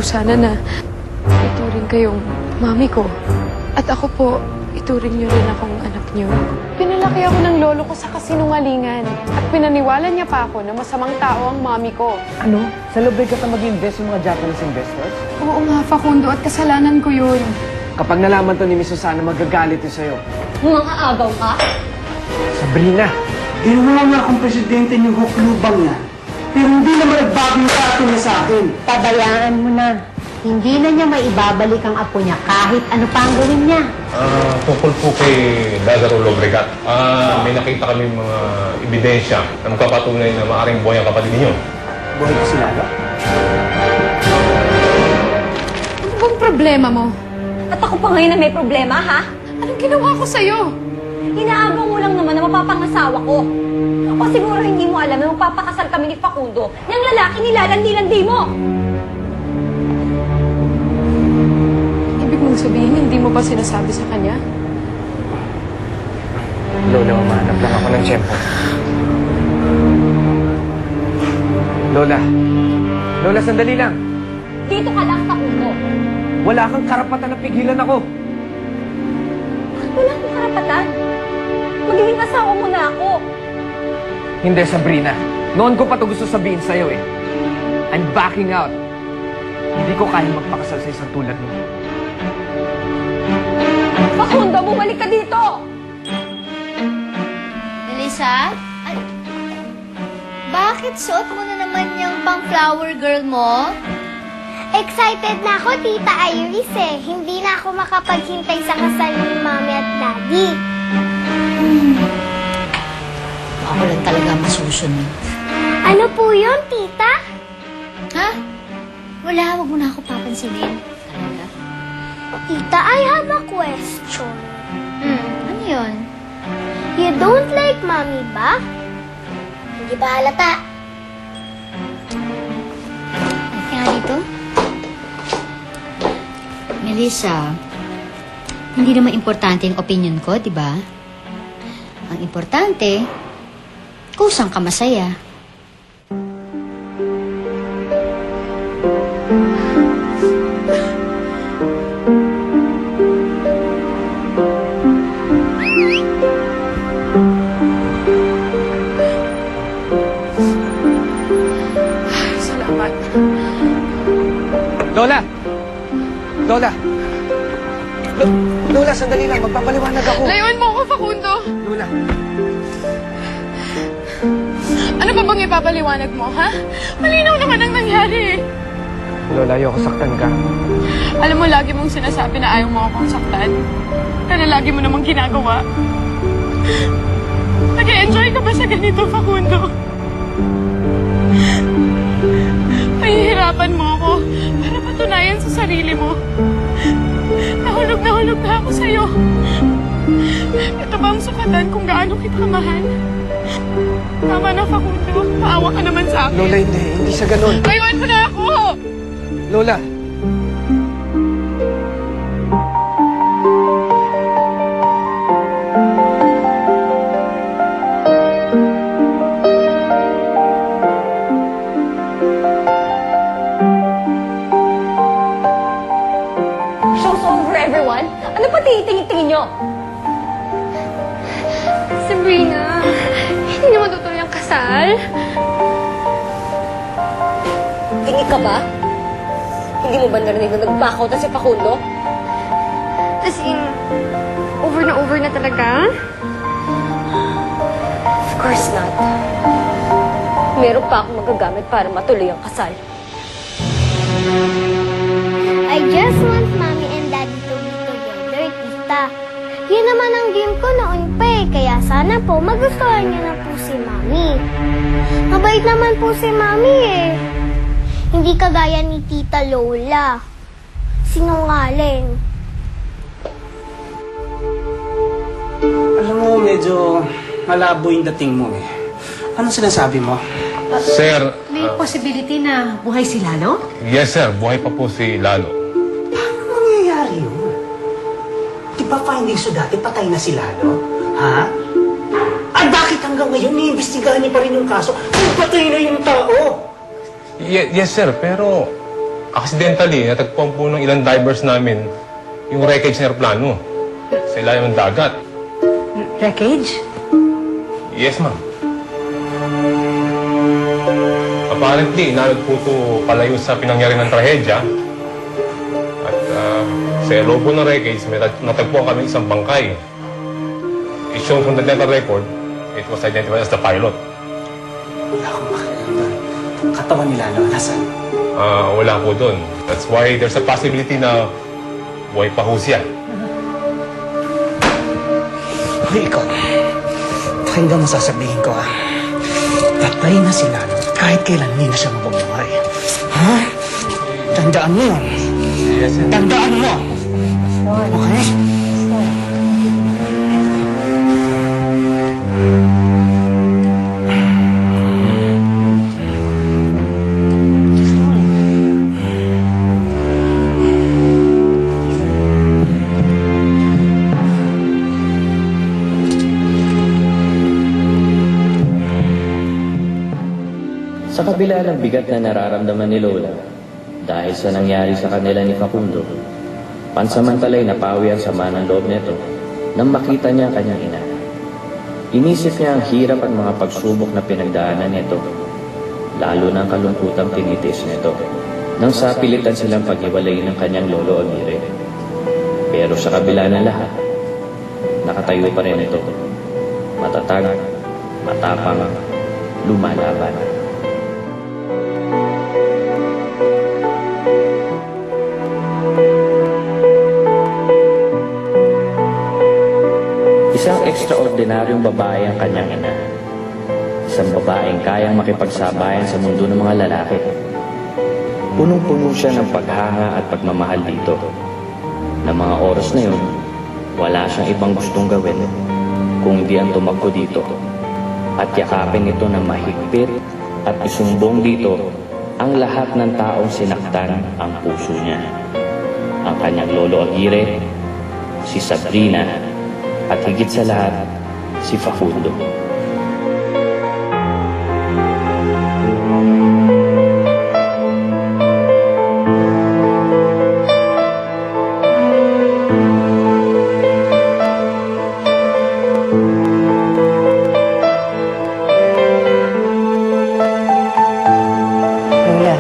sana na ituring kayong mami ko. At ako po, ituring niyo rin akong anak niyo. Pinalaki ako ng lolo ko sa kasinungalingan. At pinaniwala niya pa ako na masamang tao ang mami ko. Ano? Sa lubig ka mag-invest yung mga Japanese investors? Oo nga, Facundo, at kasalanan ko yun. Kapag nalaman to ni Miss Susana, magagalit yun sa'yo. Mga agaw ka? Sabrina! Ginawa nga akong presidente ng Huklubang niya. Pero hindi naman nagbago yung atin niya sa akin. Pabayaan mo na. Hindi na niya maibabalik ang apo niya kahit ano pa ang gawin niya. Tungkol po kay Lazaro Lobregat, may nakita kami mga ebidensya na magpapatunay na maaaring buhay ang kapatid ninyo. Buhay ko si Lalo? Ano bang problema mo? At ako pa ngayon na may problema, ha? Anong ginawa ko sa'yo? Inaagaw mo lang naman na mapapangasawa ko. O siguro hindi mo alam na magpapakasal kami ni Facundo ng lalaki nilalandi-landi mo. Ibig mong sabihin, hindi mo ba sinasabi sa kanya? Lola, umahanap lang ako ng tiyempo. Lola! Lola, sandali lang! Dito ka lang, Facundo. Wala kang karapatan na pigilan ako! Wala akong karapatan. Magiging asawa mo na ako. Hindi, Sabrina. Noon ko pa ito gusto sabihin sa'yo eh. I'm backing out. Hindi ko kaya magpakasal sa isang tulad mo. Facundo, bumalik ka dito! Elisa? Ay, bakit suot mo na naman yung pang-flower girl mo? Excited na ako, Tita Iris eh. Hindi na ako makapaghintay sa kasal ni Mami at Daddy. Ako lang talaga masusunod. Ano po yun, Tita? Ha? Wala, wag mo na ako papansinin. Talaga? Tita, I have a question. Ano yun? You don't like Mami ba? Hindi ba halata? Kaya dito? Melissa, hindi naman importante yung opinion ko, di ba? Ang importante, kung saan ka masaya. Salamat. Lola! Lola! Lola, sandali lang. Magpapaliwanag ako. Layuan mo ako, Facundo! Lola! Ano ba bang ipapaliwanag mo, ha? Malinaw naman ang nangyari. Lola, ayoko saktan ka. Alam mo, lagi mong sinasabi na ayaw mo akong saktan. Pero lagi mo namang ginagawa. Nag-enjoy ka ba sa ganito, Facundo? Pahihirapan mo ako para patunayan sa sarili mo. Nahulog na ako sa'yo. Ito ba ang sukatan kung gaano kita mahal? Tama na, Facundo. Maawa ka naman sa akin. Lola, hindi. Hindi sa ganun. Layuan mo na ako! Lola! Show's over, everyone. Ano pa titingin-tingin nyo? Sabrina, hindi naman tutuloy ang kasal. Tingin ka ba? Hindi mo ba narinig na nag-back out na si Facundo? As in, over na talaga? Of course not. Meron pa akong magagamit para matuloy ang kasal. I just want Mommy and Daddy to be together, Tita. Yun naman ang dream ko noon pa eh. Kaya sana po magustuhan niyo na po si Mommy. Mabait naman po si Mommy eh. Hindi kagaya ni Tita Lola. Sinungaling. Alam mo, medyo malabo yung dating mo eh. Anong sinasabi mo? Sir, May possibility na buhay si Lalo? yes sir, buhay pa po si Lalo. Paano mangyayari yun? Di ba findings so dati patay na si Lalo? Ha? At bakit hanggang ngayon niimbestigahan niyo pa rin yung kaso kung patay na yung tao? Yes sir, pero accidentally, natagpuan po ng ilang divers namin yung wreckage ng aeroplano sa ilalim ng dagat. Wreckage? Yes, ma'am. Apparently, inalot po ito palayo sa pinangyari ng trahedya. At sa loob po ng wreckage, may natagpuan kami isang bangkay. It's shown from the dental record, it was identified as the pilot. Wala akong makialam doon. Katawan nila, no? Nasaan? Wala po doon. That's why there's a possibility na buhay pa ho siya. Hoy, ikaw. Pakinggan mo sasabihin ko, ha? Patay na sila, no? Kahit kailan hindi na siya mabubuhay. Ha? Tandaan mo. Yes, sir. Tandaan mo. Okay? Sa kabila ng bigat na nararamdaman ni Lola dahil sa nangyari sa kanila ni Facundo, pansamantalay napawi ang sama ng loob nito nang makita niya ang kanyang ina. Inisip niya ang hirap at mga pagsubok na pinagdaanan nito, lalo na ang kalungkutang tinitis nito nang sapilitan silang paghiwalayin ng kanyang lolo Aguirre. Pero sa kabila ng lahat, nakatayo pa rin ito. Matatag, matapang, lumalaban. Isang ekstraordinaryong babae ang kanyang ina. Isang babaeng kayang makipagsabayan sa mundo ng mga lalaki. Punong-puno siya ng paghanga at pagmamahal dito. Na mga oras na yun, wala siyang ibang gustong gawin kung di ang tumakbo dito at yakapin ito ng mahigpit at isumbong dito ang lahat ng taong sinaktan ang puso niya. Ang kanyang lolo Aguirre, si Sabrina, at higit sa lahat, si Facundo. Lola.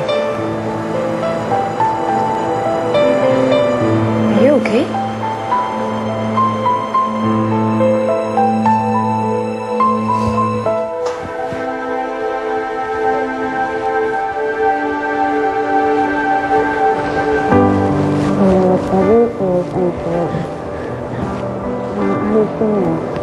Are you okay? Sabi ko, ayos ko na.